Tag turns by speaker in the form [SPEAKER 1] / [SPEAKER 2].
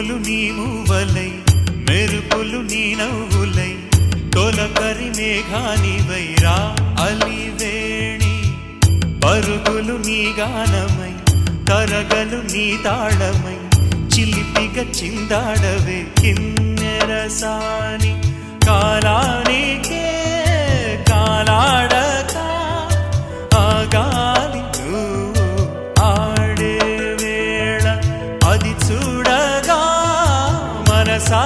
[SPEAKER 1] పువ్వులు నీ మూవలై మెరుపులు నీ నవ్వులై తొలకరి మేఘానివై రా అలివేణి పరుగులు నీ గానమై తరగలు నీ తాళమై చిలిపిగా చిందాడవే కిన్నెరసాని కాలానికే కాలాడక ఆగాలి నువ్వు ఆడే వేళ అది చూడగా మనసా